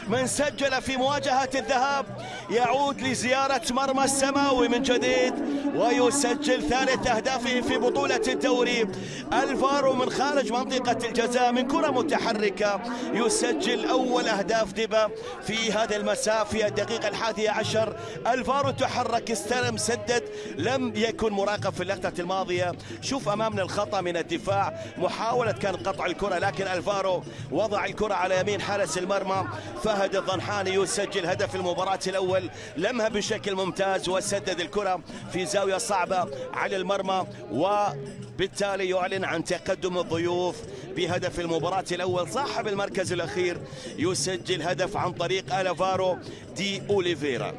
من سجل في مواجهة الذهاب يعود لزيارة مرمى السماوي من جديد ويسجل ثالث أهدافه في بطولة الدوري. الفارو من خارج منطقة الجزاء من كرة متحركة يسجل أول أهداف دبا في هذا المساء في الدقيقة 11. الفارو تحرك، استلم، سدد، لم يكن مراقب في اللقطة الماضية. شوف أمامنا الخطأ من الدفاع، محاولة كان قطع الكرة لكن الفارو وضع الكرة على يمين حارس المرمى فهد الضنحاني يسجل هدف المباراة الأول. لمها بشكل ممتاز وسدد الكرة في زاوية صعبة على المرمى، وبالتالي يعلن عن تقدم الضيوف بهدف المباراة الأول. صاحب المركز الأخير يسجل هدف عن طريق الفارو دي أوليفيرا.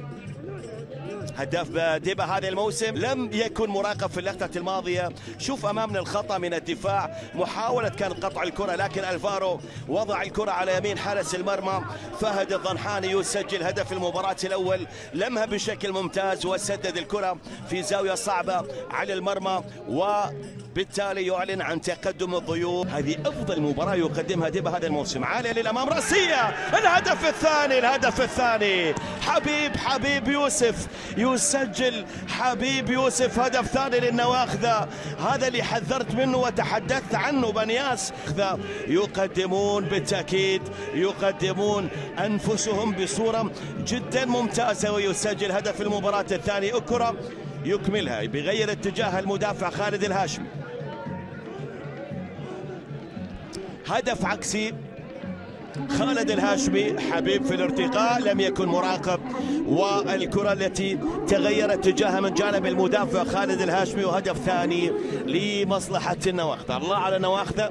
هداف ديبا هذا الموسم لم يكن مراقب في اللقطة الماضية. شوف أمامنا الخطأ من الدفاع، محاولة كان قطع الكرة لكن الفارو وضع الكرة على يمين حارس المرمى فهد الضنحاني يسجل هدف المباراة الأول. لمها بشكل ممتاز وسدد الكرة في زاوية صعبة على المرمى، وبالتالي يعلن عن تقدم الضيوف. هذه أفضل مباراة يقدمها ديبا هذا الموسم. عالية للأمام، رأسية، الهدف الثاني، الهدف الثاني. حبيب يوسف يسجل، حبيب يوسف هدف ثاني للنواخذة. هذا اللي حذرت منه وتحدثت عنه. بنياس يقدمون بالتأكيد، يقدمون أنفسهم بصورة جدا ممتازة ويسجل هدف المباراة الثاني. الكرة يكملها بغير اتجاه المدافع خالد الهاشمي. هدف عكسي، خالد الهاشمي، حبيب في الارتقاء لم يكن مراقب، والكرة التي تغير اتجاهها من جانب المدافع خالد الهاشمي، وهدف ثاني لمصلحة النواخذة. الله على نواخذة.